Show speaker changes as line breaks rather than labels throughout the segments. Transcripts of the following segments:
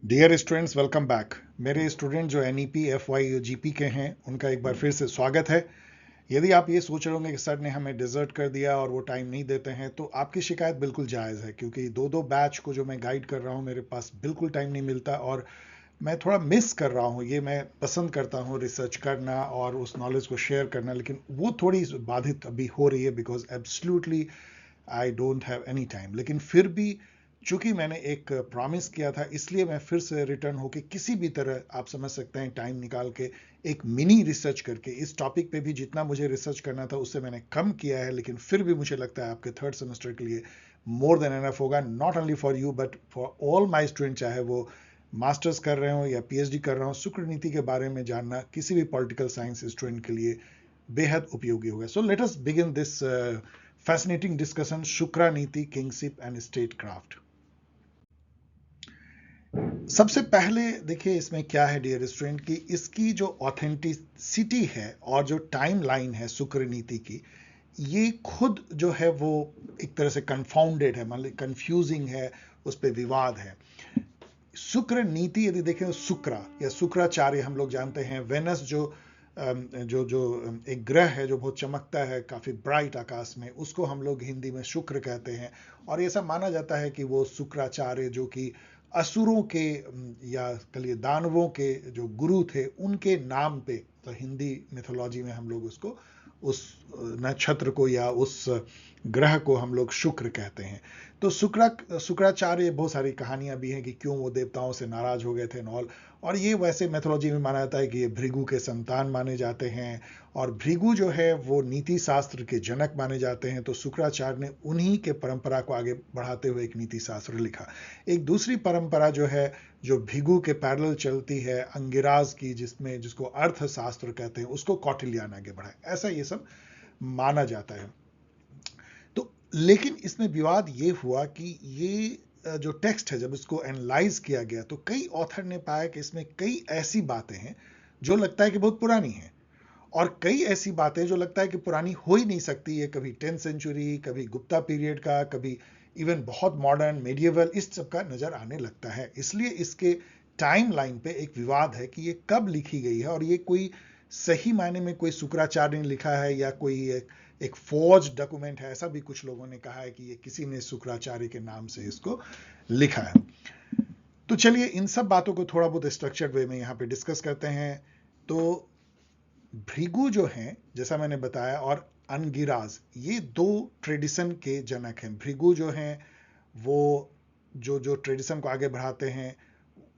Dear students, welcome back. मेरे student जो NEP FY GP के हैं उनका एक बार फिर से स्वागत है। यदि आप ये सोच रहे होंगे कि सर ने हमें डिजर्ट कर दिया और वो टाइम नहीं देते हैं, तो आपकी शिकायत बिल्कुल जायज़ है, क्योंकि दो दो बैच को जो मैं गाइड कर रहा हूँ मेरे पास बिल्कुल टाइम नहीं मिलता और मैं थोड़ा मिस कर रहा हूँ। ये मैं पसंद करता हूँ रिसर्च करना और उस नॉलेज को शेयर करना, लेकिन वो थोड़ी बाधित अभी हो रही है because absolutely I don't have any time. लेकिन फिर भी चूंकि मैंने एक प्रॉमिस किया था, इसलिए मैं फिर से रिटर्न होके किसी भी तरह, आप समझ सकते हैं, टाइम निकाल के एक मिनी रिसर्च करके इस टॉपिक पे भी जितना मुझे रिसर्च करना था उससे मैंने कम किया है, लेकिन फिर भी मुझे लगता है आपके थर्ड सेमेस्टर के लिए मोर देन एनफ होगा, not only for you but for all my student, चाहे वो मास्टर्स कर रहे हो या PhD कर रहे हो। शुक्र नीति के बारे में जानना किसी भी पॉलिटिकल साइंस स्टूडेंट के लिए बेहद उपयोगी होगा। So let us begin this fascinating discussion, Shukra Niti, Kingship and Statecraft। सबसे पहले देखिए इसमें क्या है डियर स्टूडेंट, की इसकी जो ऑथेंटिसिटी है और जो टाइम लाइन है शुक्र नीति की, ये खुद जो है वो एक तरह से कंफाउंडेड है, मतलब कंफ्यूजिंग है, उस पर विवाद है। शुक्र नीति यदि देखें तो शुक्रा या शुक्राचार्य हम लोग जानते हैं, वेनस जो जो जो एक ग्रह है जो बहुत चमकता है काफी ब्राइट आकाश में, उसको हम लोग हिंदी में शुक्र कहते हैं। और ये सब माना जाता है कि वो शुक्राचार्य जो कि असुरों के या कहिए दानवों के जो गुरु थे उनके नाम पे, तो हिंदी मिथोलॉजी में हम लोग उसको, उस नक्षत्र को या उस ग्रह को हम लोग शुक्र कहते हैं। तो शुक्राचार्य, बहुत सारी कहानियां भी हैं कि क्यों वो देवताओं से नाराज हो गए थे नॉल। और ये वैसे मेथोलॉजी में माना जाता है कि ये भृगु के संतान माने जाते हैं, और भृगु जो है वो नीति शास्त्र के जनक माने जाते हैं। तो शुक्राचार्य ने उन्हीं के परंपरा को आगे बढ़ाते हुए एक नीति शास्त्र लिखा। एक दूसरी परंपरा जो है, जो भृगु के पैरेलल चलती है, अंगिराज की, जिसमें जिसको अर्थशास्त्र कहते हैं, उसको कौटिल्य ने आगे बढ़ाया। ऐसा ये सब माना जाता है। तो लेकिन इसमें विवाद ये हुआ कि ये जो टेक्स्ट है, जब इसको एनालाइज किया गया तो कई ऑथर ने पाया कि इसमें कई ऐसी बातें हैं जो लगता है कि बहुत पुरानी है, और कई ऐसी बातें जो लगता है कि पुरानी हो ही नहीं सकती। ये कभी 10th सेंचुरी, कभी गुप्ता पीरियड का, कभी इवन बहुत मॉडर्न मेडिएवल, इस सब का नजर आने लगता है। इसलिए इसके टाइम लाइन पे एक विवाद है कि ये कब लिखी गई है, और ये कोई सही मायने में कोई शुक्राचार्य ने लिखा है या कोई एक फौज डॉक्यूमेंट है। ऐसा भी कुछ लोगों ने कहा है कि ये किसी ने शुक्राचार्य के नाम से इसको लिखा है। तो चलिए इन सब बातों को थोड़ा बहुत स्ट्रक्चर्ड वे में यहाँ पे डिस्कस करते हैं। तो भृगु जो हैं, जैसा मैंने बताया, और अनगिराज, ये दो ट्रेडिशन के जनक हैं। भृगु जो हैं वो जो जो ट्रेडिशन को आगे बढ़ाते हैं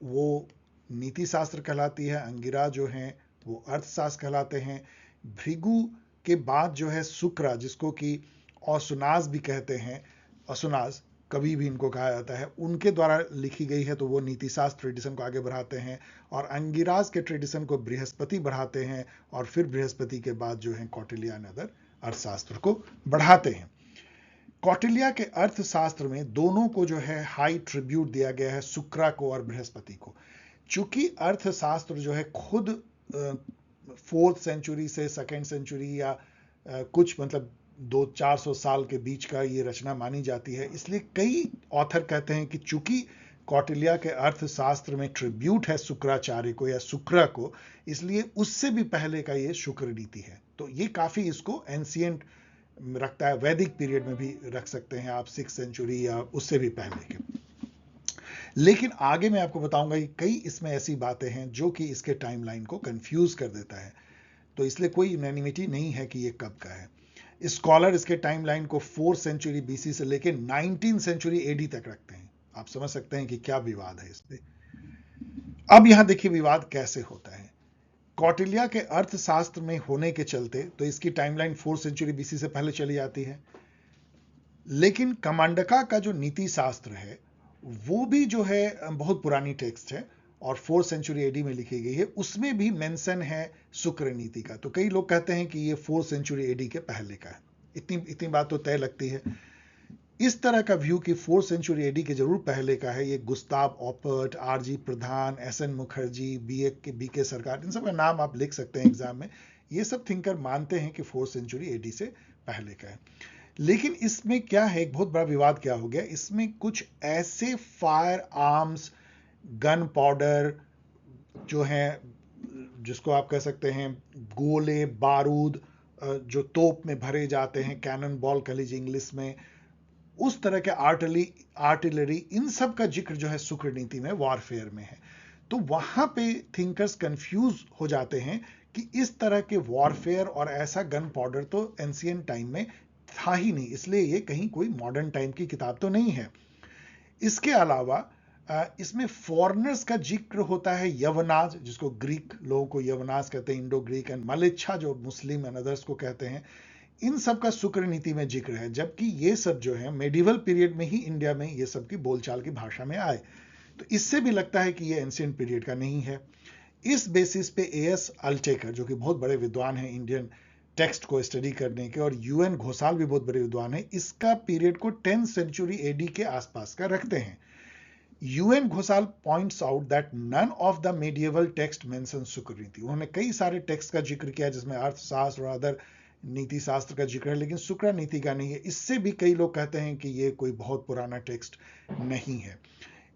वो नीति शास्त्र कहलाती है। अंगिरा जो हैं वो अर्थशास्त्र कहलाते हैं। भृगु के बाद जो है शुक्रा, जिसको कि औसुनाज भी कहते हैं, असुनाज कभी भी इनको कहा जाता है, उनके द्वारा लिखी गई है, तो वो नीति शास्त्र ट्रेडिशन को आगे बढ़ाते हैं। और अंगिराज के ट्रेडिशन को बृहस्पति बढ़ाते हैं, और फिर बृहस्पति के बाद जो है कौटिल्य नदर अर्थशास्त्र को बढ़ाते हैं। कौटिल्य के अर्थशास्त्र में दोनों को जो है हाई ट्रिब्यूट दिया गया है, शुक्रा को और बृहस्पति को। चूंकि अर्थशास्त्र जो है खुद 4th सेंचुरी से 2nd सेंचुरी या कुछ मतलब 200-400 साल के बीच का ये रचना मानी जाती है, इसलिए कई ऑथर कहते हैं कि चूंकि कौटिल्य के अर्थशास्त्र में ट्रिब्यूट है शुक्राचार्य को या शुक्र को, इसलिए उससे भी पहले का ये शुक्र नीति है। तो ये काफी इसको एंशिएंट रखता है, वैदिक पीरियड में भी रख सकते हैं आप, 6th सेंचुरी या उससे भी पहले के। लेकिन आगे मैं आपको बताऊंगा कि कई इसमें ऐसी बातें हैं जो कि इसके टाइमलाइन को कंफ्यूज कर देता है। तो इसलिए कोई यूनानिमिटी नहीं है कि ये कब का है। स्कॉलर इसके टाइमलाइन को 4th सेंचुरी BC से लेकर 19th सेंचुरी AD तक रखते हैं। आप समझ सकते हैं कि क्या विवाद है इस पे। अब यहां देखिए विवाद कैसे होता है। कौटिल्य के अर्थशास्त्र में होने के चलते तो इसकी टाइमलाइन 4th सेंचुरी BC से पहले चली जाती है। लेकिन कमांडका का जो नीति शास्त्र है वो भी जो है बहुत पुरानी टेक्स्ट है और 4th सेंचुरी AD में लिखी गई है। उसमें भी मेंशन है शुक्र नीति का। तो कई लोग कहते हैं कि ये 4th सेंचुरी AD के पहले का है। इतनी बात तो तय लगती है। इस तरह का व्यू कि 4th सेंचुरी AD के जरूर पहले का है, ये गुस्ताव ऑपर्ट, RG प्रधान, SN मुखर्जी, BK सरकार, इन सब का नाम आप लिख सकते हैं एग्जाम में। ये सब थिंकर मानते हैं कि 4th सेंचुरी AD से पहले का है। लेकिन इसमें क्या है, एक बहुत बड़ा विवाद क्या हो गया, इसमें कुछ ऐसे फायर आर्म्स गन पाउडर जो है, जिसको आप कह सकते हैं गोले बारूद जो तोप में भरे जाते हैं, कैनन बॉल कह लीजिए इंग्लिश में, उस तरह के आर्टिलरी, इन सब का जिक्र जो है शुक्र नीति में, वॉरफेयर में है। तो वहां पे थिंकर्स कंफ्यूज हो जाते हैं कि इस तरह के वॉरफेयर और ऐसा गन पाउडर तो एंशिएंट टाइम में था ही नहीं, इसलिए ये कहीं कोई मॉडर्न टाइम की किताब तो नहीं है। इसके अलावा इसमें फॉरेनर्स का जिक्र होता है, यवनाज, जिसको ग्रीक लोगों को यवनाज कहते हैं, इंडो ग्रीक, एंड मलेच्छा जो मुस्लिम एंड अदर्स को कहते हैं, इन सब का शुक्र नीति में जिक्र है, जबकि ये सब जो है मेडिवल पीरियड में ही इंडिया में ये सब की बोलचाल की भाषा में आए। तो इससे भी लगता है कि ये एंशिएंट पीरियड का नहीं है। इस बेसिस पे एएस अल्टेकर, जो कि बहुत बड़े विद्वान हैं इंडियन टेक्स्ट को स्टडी करने के, और यूएन घोषाल भी बहुत बड़े विद्वान हैं, इसका पीरियड को 10th सेंचुरी एडी के आसपास का रखते हैं। U N Ghoshal points out that none of the medieval text mention Shukra Niti. उन्होंने कई सारे टेक्स्ट का जिक्र किया जिसमें अर्थशास्त्र और अदर नीति शास्त्र का जिक्र है, लेकिन शुक्र नीति का नहीं है। इससे भी कई लोग कहते हैं कि ये कोई बहुत पुराना टेक्स्ट नहीं है।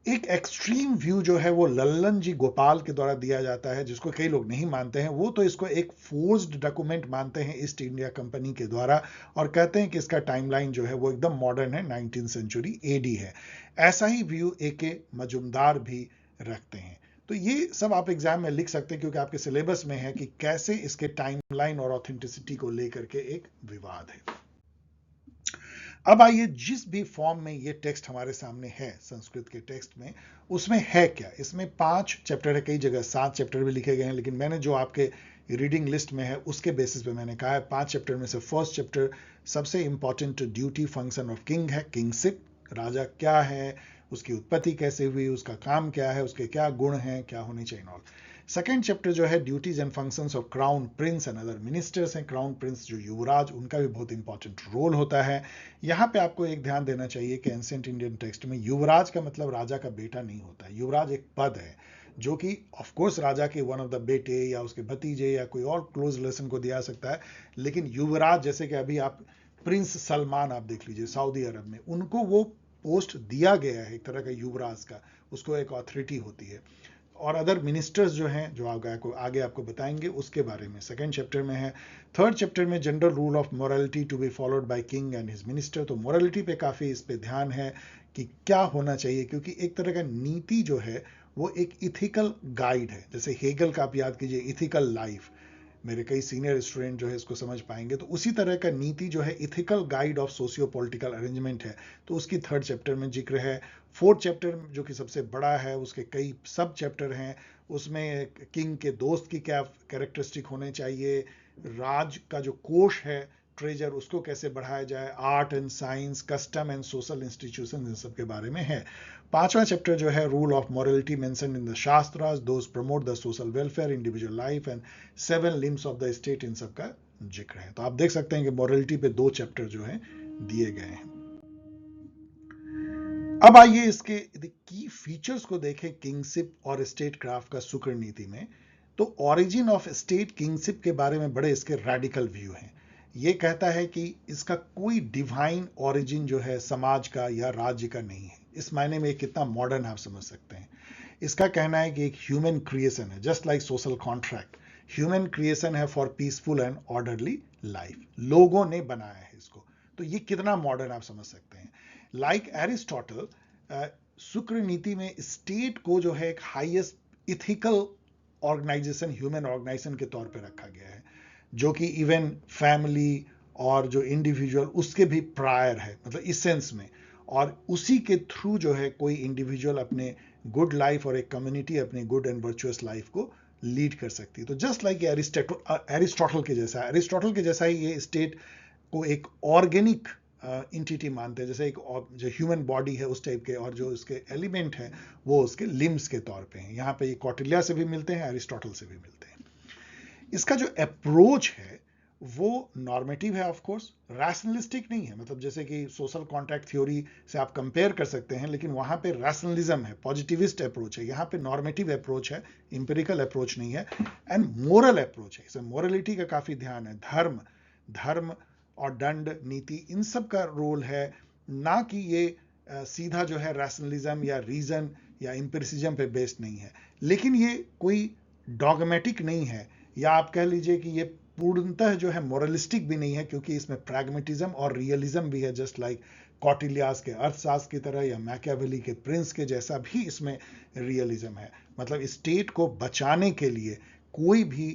एक एक्सट्रीम व्यू जो है वो लल्लन जी गोपाल के द्वारा दिया जाता है, जिसको कई लोग नहीं मानते हैं। वो तो इसको एक फोर्स्ड डॉक्यूमेंट मानते हैं ईस्ट इंडिया कंपनी के द्वारा, और कहते हैं कि इसका टाइमलाइन जो है वो एकदम मॉडर्न है, 19th सेंचुरी एडी है। ऐसा ही व्यू ए मजुमदार भी रखते हैं। तो ये सब आप एग्जाम में लिख सकते हैं, क्योंकि आपके सिलेबस में है कि कैसे इसके टाइमलाइन और ऑथेंटिसिटी को लेकर के एक विवाद है। अब आइए, जिस भी फॉर्म में ये टेक्स्ट हमारे सामने है संस्कृत के टेक्स्ट में, उसमें है क्या। इसमें 5 चैप्टर है, कई जगह 7 चैप्टर भी लिखे गए हैं, लेकिन मैंने जो आपके रीडिंग लिस्ट में है उसके बेसिस पे मैंने कहा है 5 चैप्टर में से फर्स्ट चैप्टर सबसे important duty function of king है। किंगशिप, राजा क्या है, उसकी उत्पत्ति कैसे हुई, उसका काम क्या है, उसके क्या गुण हैं, क्या होने चाहिए ऑल। सेकेंड चैप्टर जो है duties and functions of crown Prince and other ministers हैं। क्राउन प्रिंस जो युवराज, उनका भी बहुत इंपॉर्टेंट रोल होता है। यहाँ पे आपको एक ध्यान देना चाहिए कि एंशिएंट इंडियन टेक्स्ट में युवराज का मतलब राजा का बेटा नहीं होता है। युवराज एक पद है जो कि ऑफ कोर्स राजा के वन ऑफ द बेटे या उसके भतीजे या कोई और क्लोज रिलेशन को दिया सकता है, लेकिन युवराज, जैसे कि अभी आप प्रिंस सलमान आप देख लीजिए सऊदी अरब में, उनको वो पोस्ट दिया गया है एक तरह का युवराज का, उसको एक अथॉरिटी होती है। और अदर मिनिस्टर्स जो हैं, जो आगे आपको बताएंगे, उसके बारे में सेकेंड चैप्टर में है। थर्ड चैप्टर में general rule of morality to be followed by king and his minister. तो मोरालिटी पे काफ़ी इस पे ध्यान है कि क्या होना चाहिए, क्योंकि एक तरह का नीति जो है वो एक इथिकल गाइड है। जैसे हेगल का आप याद कीजिए इथिकल लाइफ, मेरे कई सीनियर स्टूडेंट जो है इसको समझ पाएंगे। तो उसी तरह का नीति जो है ethical guide of socio political arrangement है, तो उसकी थर्ड चैप्टर में जिक्र है। फोर्थ चैप्टर जो कि सबसे बड़ा है, उसके कई सब चैप्टर हैं। उसमें किंग के दोस्त की क्या कैरेक्टरिस्टिक होने चाहिए, राज का जो कोष है ट्रेजर, उसको कैसे बढ़ाया जाए, art and science, custom and social institution, इन सब के बारे में है। पांचवा चैप्टर जो है rule of morality mention in the shastras, those promote the social welfare, individual life and 7 limbs of the state, इन सब का जिक्र है। तो आप देख सकते हैं कि मॉरलिटी पे 2 चैप्टर जो है दिए गए हैं। अब आइए इसके की फीचर्स को देखें किंगशिप और स्टेट क्राफ्ट का शुक्र नीति में। तो ओरिजिन ऑफ स्टेट किंगशिप के बारे में बड़े इसके रेडिकल व्यू हैं। ये कहता है कि इसका कोई डिवाइन ओरिजिन जो है समाज का या राज्य का नहीं है। इस मायने में कितना मॉडर्न आप समझ सकते हैं। इसका कहना है कि एक ह्यूमन क्रिएशन है, just like social contract. Human creation है for peaceful and orderly life, लोगों ने बनाया है इसको। तो ये कितना मॉडर्न आप समझ सकते हैं। लाइक एरिस्टोटल, शुक्र नीति में स्टेट को जो है एक highest ethical organisation, human organisation के तौर पे रखा गया है, जो कि इवन फैमिली और जो इंडिविजुअल उसके भी प्रायर है, मतलब इस सेंस में। और उसी के थ्रू जो है कोई इंडिविजुअल अपने गुड लाइफ और एक कम्युनिटी अपनी गुड एंड वर्चुअस लाइफ को लीड कर सकती है। तो जस्ट लाइक एरिस्टोटल के जैसा ही ये स्टेट को एक ऑर्गेनिक इंटिटी मानते हैं, जैसे एक जो ह्यूमन बॉडी है उस टाइप के, और जो उसके एलिमेंट हैं वो उसके लिम्स के तौर पे हैं। यहाँ पे ये कौटिल्य से भी मिलते हैं, एरिस्टोटल से भी मिलते हैं। इसका जो अप्रोच है वो नॉर्मेटिव है, ऑफ कोर्स रैशनलिस्टिक नहीं है। मतलब जैसे कि सोशल कॉन्ट्रैक्ट थ्योरी से आप कंपेयर कर सकते हैं, लेकिन वहां पे रैशनलिज्म है, पॉजिटिविस्ट अप्रोच है। यहाँ पे नॉर्मेटिव अप्रोच है, इंपेरिकल अप्रोच नहीं है, एंड मोरल अप्रोच है। इसमें मोरलिटी का काफी ध्यान है, धर्म और दंड नीति, इन सब का रोल है, ना कि ये सीधा जो है रैशनलिज्म या रीजन या एम्पिरिसिज्म पे बेस्ड नहीं है, लेकिन ये कोई डॉगमेटिक नहीं है, या आप कह लीजिए कि ये पूर्णतः जो है मोरलिस्टिक भी नहीं है, क्योंकि इसमें प्रैग्मेटिज्म और रियलिज्म भी है, जस्ट लाइक कौटिल्यास के अर्थशास्त्र की तरह या मैकियावेली के प्रिंस के जैसा भी इसमें रियलिज्म है। मतलब स्टेट को बचाने के लिए कोई भी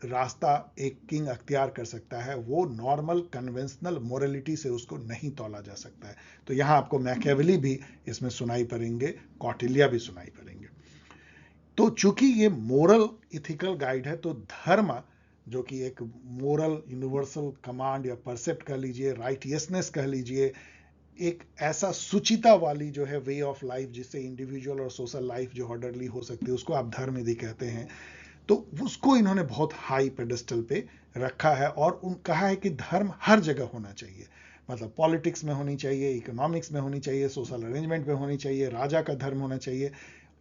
रास्ता एक किंग अख्तियार कर सकता है, वो नॉर्मल कन्वेंशनल मोरलिटी से उसको नहीं तौला जा सकता है। तो यहाँ आपको मैकियावेली भी इसमें सुनाई पड़ेंगे, कौटिल्या भी सुनाई पड़ेंगे। तो चूंकि ये मोरल इथिकल गाइड है, तो धर्म जो कि एक मोरल यूनिवर्सल कमांड या परसेप्ट कह लीजिए, राइटियसनेस कह लीजिए, एक ऐसा सुचिता वाली जो है वे ऑफ लाइफ जिससे इंडिविजुअल और सोशल लाइफ जो ऑर्डरली हो सकती है, उसको आप धर्म यदि कहते हैं, तो उसको इन्होंने बहुत हाई पेडेस्टल पे रखा है और कहा है कि धर्म हर जगह होना चाहिए। मतलब पॉलिटिक्स में होनी चाहिए, इकोनॉमिक्स में होनी चाहिए, सोशल अरेंजमेंट में होनी चाहिए, राजा का धर्म होना चाहिए।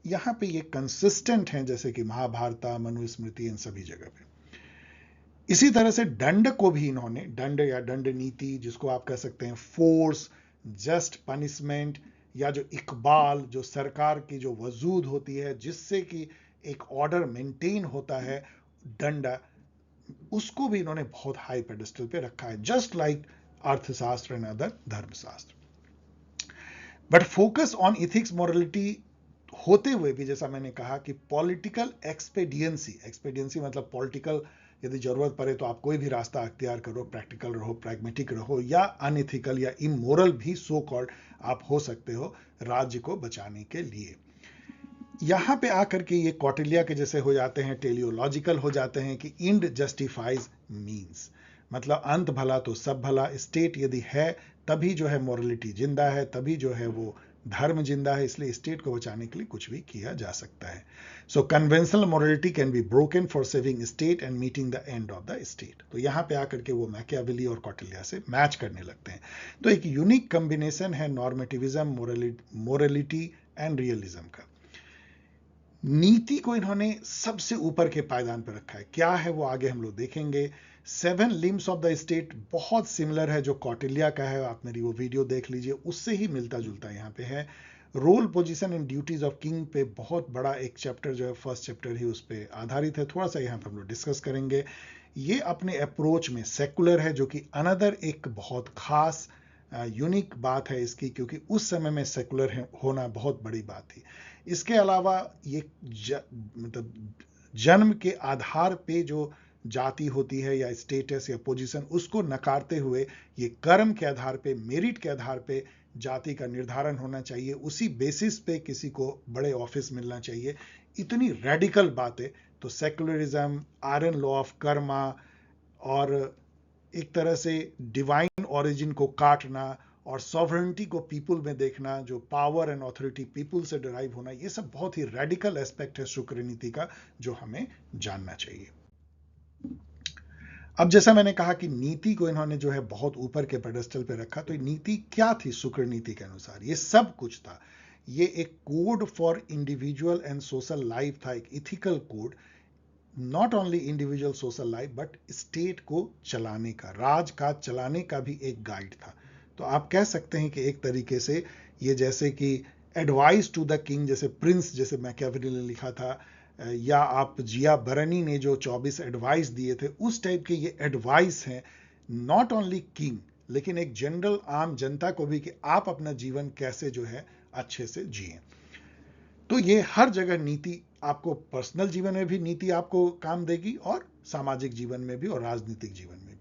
यहाँ पे ये कंसिस्टेंट हैं, जैसे कि महाभारत, मनुस्मृति, इन सभी जगह पे। इसी तरह से दंड को भी इन्होंने, दंड या दंड नीति जिसको आप कह सकते हैं फोर्स, जस्ट पनिशमेंट, या जो इकबाल, जो सरकार की जो वजूद होती है जिससे कि एक ऑर्डर मेंटेन होता है, दंड, उसको भी इन्होंने बहुत हाई पेडेस्टल पे रखा है, जस्ट लाइक अर्थशास्त्र एंड अदर धर्मशास्त्र। But focus on ethics morality होते हुए भी, जैसा मैंने कहा कि पॉलिटिकल एक्सपेडियंसी मतलब पॉलिटिकल, यदि जरूरत पड़े तो आप कोई भी रास्ता अख्तियार करो, प्रैक्टिकल रहो, प्रैग्मेटिक रहो, या अनइथिकल या इमोरल भी सो कॉल्ड आप हो सकते हो राज्य को बचाने के लिए। यहां पे आकर के ये कौटिल्या के जैसे हो जाते हैं, टेलियोलॉजिकल हो जाते हैं कि इंड जस्टिफाइज मीन्स, मतलब अंत भला तो सब भला। स्टेट यदि है तभी जो है मोरलिटी जिंदा है, तभी जो है वो धर्म जिंदा है, इसलिए स्टेट को बचाने के लिए कुछ भी किया जा सकता है। So conventional morality can be broken for saving state and meeting the end of the state. तो यहां पे आकर के वो मैकियावेली और कौटिल्या से मैच करने लगते हैं। तो एक यूनिक कॉम्बिनेशन है नॉर्मेटिविज्म, मोरलिटी एंड रियलिज्म का। नीति को इन्होंने सबसे ऊपर के पायदान पर रखा है। क्या है वो आगे हम लोग देखेंगे। 7 लिम्स ऑफ द स्टेट बहुत सिमिलर है जो कौटिल्या का है, आप मेरी वो वीडियो देख लीजिए, उससे ही मिलता जुलता यहाँ पे है। Role, position and duties of king पे बहुत बड़ा एक चैप्टर जो है, फर्स्ट चैप्टर ही उस पर आधारित है, थोड़ा सा यहाँ पे हम लोग डिस्कस करेंगे। ये अपने अप्रोच में सेकुलर है, जो कि अनदर एक बहुत खास यूनिक बात है इसकी, क्योंकि उस समय में सेकुलर होना बहुत बड़ी बात थी। इसके अलावा ये मतलब जन्म के आधार पे जो जाति होती है या स्टेटस या पोजीशन, उसको नकारते हुए ये कर्म के आधार पे, मेरिट के आधार पे जाति का निर्धारण होना चाहिए, उसी बेसिस पे किसी को बड़े ऑफिस मिलना चाहिए। इतनी रेडिकल बातें। तो secularism, iron law of Karma, और एक तरह से डिवाइन ओरिजिन को काटना, और सॉवरेनिटी को पीपुल में देखना, जो पावर एंड ऑथोरिटी पीपुल से डिराइव होना, ये सब बहुत ही रेडिकल एस्पेक्ट है शुक्र नीति का, जो हमें जानना चाहिए। अब जैसा मैंने कहा कि नीति को इन्होंने जो है बहुत ऊपर के पेडेस्टल पे रखा, तो नीति क्या थी शुक्र नीति के अनुसार? ये सब कुछ था। ये एक code for individual and social life था, एक ethical code, not only individual social life but state को चलाने का, राज का चलाने का भी एक गाइड था। तो आप कह सकते हैं कि एक तरीके से ये जैसे कि एडवाइस टू द किंग, जैसे प्रिंस, जैसे मैकियावेली ने लिखा था, या आप जिया बरनी ने जो 24 एडवाइस दिए थे, उस टाइप के ये एडवाइस हैं, नॉट ओनली किंग लेकिन एक जनरल आम जनता को भी, कि आप अपना जीवन कैसे जो है अच्छे से जिए। तो ये हर जगह नीति आपको, पर्सनल जीवन में भी नीति आपको काम देगी, और सामाजिक जीवन में भी, और राजनीतिक जीवन में भी।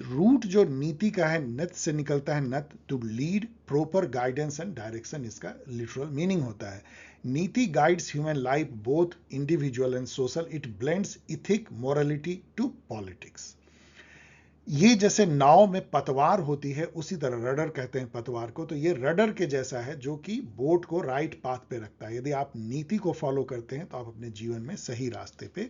रूट जो नीति का है, नत से निकलता है, नत to lead, proper guidance and direction, इसका लिटरल मीनिंग होता है। Niti guides human life both individual and social, it blends ethic morality to politics. ये जैसे नाव में पतवार होती है, उसी तरह रडर कहते हैं पतवार को, तो ये रडर के जैसा है जो कि बोट को राइट पाथ पे रखता है। यदि आप नीति को फॉलो करते हैं तो आप अपने जीवन में सही रास्ते पे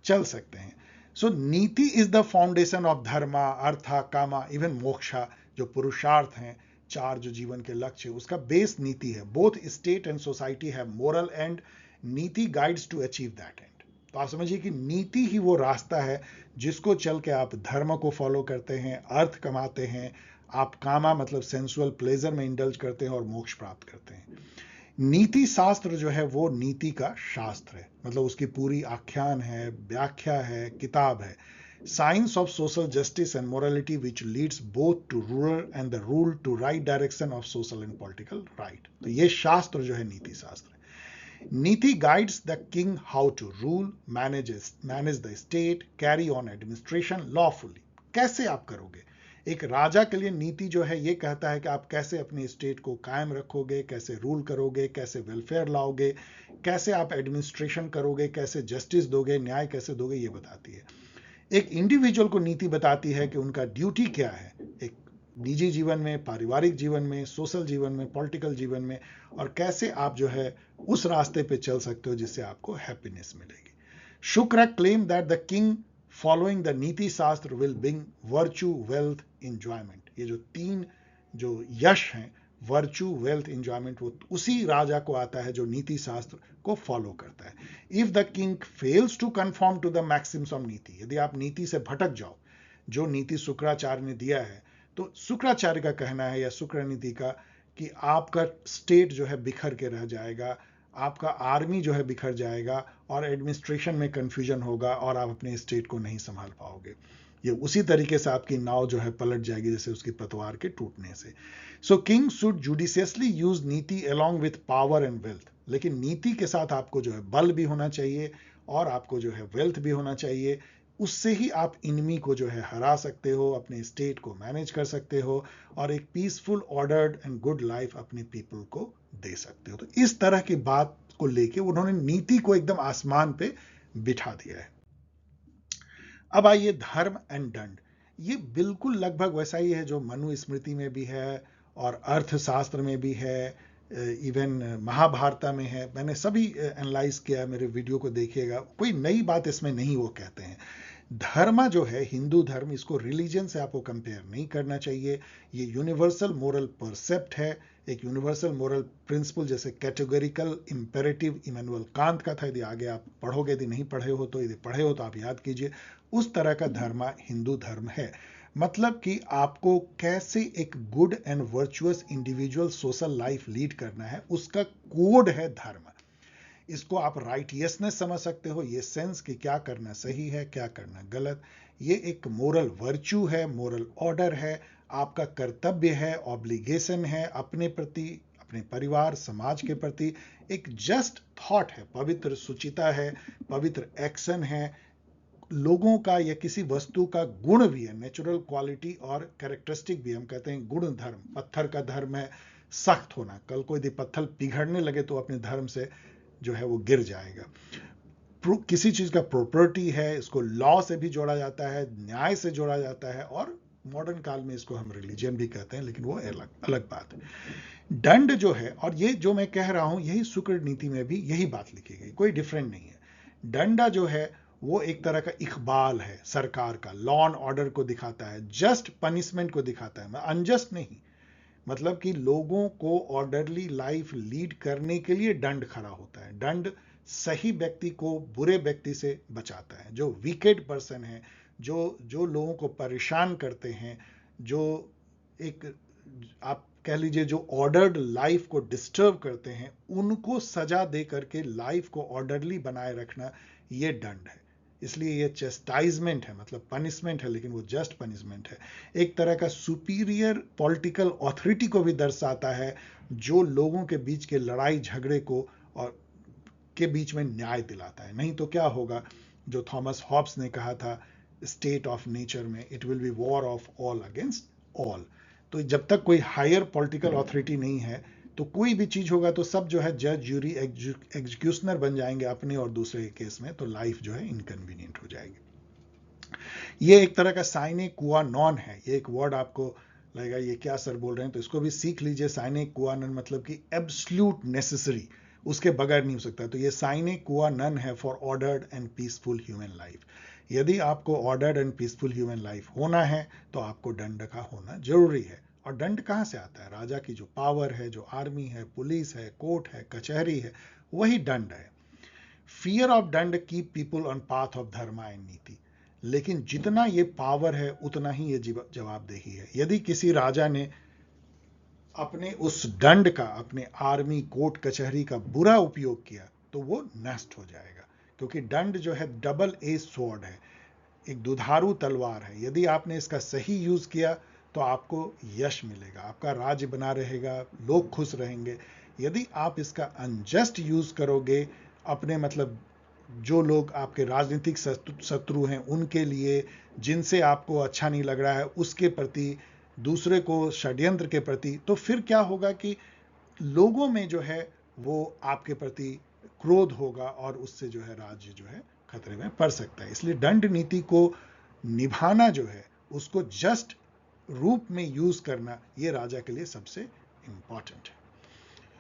चल सकते हैं। So niti is the foundation of dharma, artha, kama, even moksha, जो पुरुषार्थ हैं, 4 जो जीवन के लक्ष्य, उसका बेस नीति है। बोथ स्टेट एंड सोसाइटी है moral end, niti guides to achieve that end. तो आप समझिए कि नीति ही वो रास्ता है जिसको चल के आप धर्म को फॉलो करते हैं, अर्थ कमाते हैं, आप कामा मतलब सेंसुअल प्लेजर में इंडल्ज करते हैं, और मोक्ष प्राप्त करते हैं। नीति शास्त्र जो है वो नीति का शास्त्र है, मतलब उसकी पूरी आख्यान है, व्याख्या है, किताब है। Science of social justice and morality which leads both to rural and the rule to right direction of social and political right. तो ये शास्त्र जो है नीति शास्त्र है। Niti guides the king how to rule, manage the state, carry on administration lawfully. कैसे आप करोगे? एक राजा के लिए नीति जो है ये कहता है कि आप कैसे अपनी स्टेट को कायम रखोगे, कैसे रूल करोगे, कैसे वेलफेयर लाओगे, कैसे आप एडमिनिस्ट्रेशन करोगे, कैसे जस्टिस दोगे, न्याय कैसे दोगे, ये बताती है। एक इंडिविजुअल को नीति बताती है कि उनका ड्यूटी क्या है, एक निजी जीवन में, पारिवारिक जीवन में, सोशल जीवन में, पॉलिटिकल जीवन में, और कैसे आप जो है उस रास्ते पे चल सकते हो जिससे आपको हैप्पीनेस मिलेगी। शुक्र claim that the king following the नीति शास्त्र will bring virtue, wealth, enjoyment. ये जो तीन जो यश हैं, वर्च्यू, वेल्थ, इंजॉयमेंट, वो उसी राजा को आता है जो नीति शास्त्र को फॉलो करता है। If the king fails to conform to the maxims of niti, यदि आप नीति से भटक जाओ, जो नीति शुक्राचार्य ने दिया है, तो शुक्राचार्य का कहना है या शुक्र नीति का कि आपका स्टेट जो है बिखर के रह जाएगा, आपका आर्मी जो है बिखर जाएगा, और एडमिनिस्ट्रेशन में कंफ्यूजन होगा और आप अपने स्टेट को नहीं संभाल पाओगे। ये उसी तरीके से आपकी नाव जो है पलट जाएगी जैसे उसकी पतवार के टूटने से। सो किंग शुड जुडिशियसली यूज नीति along with power and wealth. लेकिन नीति के साथ आपको जो है बल भी होना चाहिए और आपको जो है वेल्थ भी होना चाहिए। उससे ही आप इनमी को जो है हरा सकते हो, अपने स्टेट को मैनेज कर सकते हो और एक peaceful, ordered and good life अपने पीपल को दे सकते हो। तो इस तरह की बात को लेके उन्होंने नीति को एकदम आसमान पे बिठा दिया है। अब आइए धर्म एंड दंड। ये बिल्कुल लगभग वैसा ही है जो मनुस्मृति में भी है और अर्थशास्त्र में भी है, इवन महाभारत में है। मैंने सभी एनालाइज किया, मेरे वीडियो को देखिएगा, कोई नई बात इसमें नहीं वो कहते हैं। धर्म जो है, हिंदू धर्म, इसको रिलीजन से आपको कंपेयर नहीं करना चाहिए। ये यूनिवर्सल मोरल परसेप्ट है, एक यूनिवर्सल मोरल प्रिंसिपल, जैसे कैटेगोरिकल इंपेरेटिव इमैनुअल कांत का था। यदि आगे आप पढ़ोगे, यदि नहीं पढ़े हो तो, यदि पढ़े हो तो आप याद कीजिए। उस तरह का धर्म हिंदू धर्म है। मतलब कि आपको कैसे एक good and virtuous individual social life lead करना है, उसका कोड है धर्म। इसको आप राइटियसनेस समझ सकते हो, ये सेंस कि क्या करना सही है, क्या करना गलत। ये एक मोरल वर्च्यू है, मोरल ऑर्डर है, आपका कर्तव्य है, ऑब्लिगेशन है अपने प्रति, अपने परिवार, समाज के प्रति। एक जस्ट थॉट है, पवित्र सुचिता है, पवित्र एक्शन है, लोगों का या किसी वस्तु का गुण भी है, नेचुरल क्वालिटी और कैरेक्टरिस्टिक भी। हम कहते हैं गुण धर्म। पत्थर का धर्म है सख्त होना, कल को यदि पत्थर पिघलने लगे तो अपने धर्म से जो है वो गिर जाएगा। किसी चीज का प्रॉपर्टी है, इसको लॉ से भी जोड़ा जाता है, न्याय से जोड़ा जाता है, और मॉडर्न काल में इसको हम रिलीजन भी कहते हैं, लेकिन वो अलग अलग बात है। दंड जो है, और ये जो मैं कह रहा हूं यही शुक्र नीति में भी यही बात लिखी गई, कोई डिफरेंट नहीं है। दंडा जो है वो एक तरह का इकबाल है सरकार का, लॉ एंड ऑर्डर को दिखाता है, जस्ट पनिशमेंट को दिखाता है, अनजस्ट नहीं। मतलब कि लोगों को ऑर्डरली लाइफ लीड करने के लिए दंड खड़ा होता है। दंड सही व्यक्ति को बुरे व्यक्ति से बचाता है। जो विकेड पर्सन है, जो लोगों को परेशान करते हैं, जो एक आप कह लीजिए जो ऑर्डर्ड लाइफ को डिस्टर्ब करते हैं, उनको सजा दे करके लाइफ को ऑर्डरली बनाए रखना, ये दंड है। इसलिए ये चेस्टाइजमेंट है, मतलब पनिशमेंट है, लेकिन वो जस्ट पनिशमेंट है। एक तरह का सुपीरियर पॉलिटिकल ऑथोरिटी को भी दर्शाता है, जो लोगों के बीच के लड़ाई झगड़े को और के बीच में न्याय दिलाता है। नहीं तो क्या होगा, जो थॉमस हॉब्स ने कहा था स्टेट ऑफ नेचर में, it will be war of all against all. तो जब तक कोई हायर पॉलिटिकल ऑथोरिटी नहीं है तो कोई भी चीज होगा तो सब जो है जज, ज्यूरी, एग्जीक्यूशनर बन जाएंगे अपने और दूसरे केस में, तो लाइफ जो है इनकन्वीनियंट हो जाएगी। ये एक तरह का साइने कुआ नॉन है। ये एक वर्ड आपको लगेगा ये क्या सर बोल रहे हैं, तो इसको भी सीख लीजिए। साइने कुआ नन मतलब कि एब्सोल्यूट नेसेसरी, उसके बगैर नहीं हो सकता। तो ये साइने कुआ नन है for ordered and peaceful human life. यदि आपको ordered and peaceful human life होना है तो आपको दंड का होना जरूरी है। और दंड कहां से आता है? राजा की जो पावर है, जो आर्मी है, पुलिस है, कोर्ट है, कचहरी है, वही दंड है। फियर ऑफ दंड keep people on path of धर्म एंड नीति। लेकिन जितना ये पावर है उतना ही ये जवाबदेही है। यदि किसी राजा ने अपने उस दंड का, अपने आर्मी कोर्ट कचहरी का बुरा उपयोग किया तो वो नष्ट हो जाएगा, क्योंकि दंड जो है डबल एज स्वॉर्ड है, एक दुधारू तलवार है। यदि आपने इसका सही यूज किया तो आपको यश मिलेगा, आपका राज्य बना रहेगा, लोग खुश रहेंगे। यदि आप इसका अनजस्ट यूज करोगे अपने मतलब जो लोग आपके राजनीतिक शत्रु हैं उनके लिए, जिनसे आपको अच्छा नहीं लग रहा है उसके प्रति, दूसरे को षड्यंत्र के प्रति, तो फिर क्या होगा कि लोगों में जो है वो आपके प्रति क्रोध होगा और उससे जो है राज्य जो है खतरे में पड़ सकता है। इसलिए दंड नीति को निभाना जो है, उसको जस्ट रूप में यूज करना, ये राजा के लिए सबसे इंपॉर्टेंट है।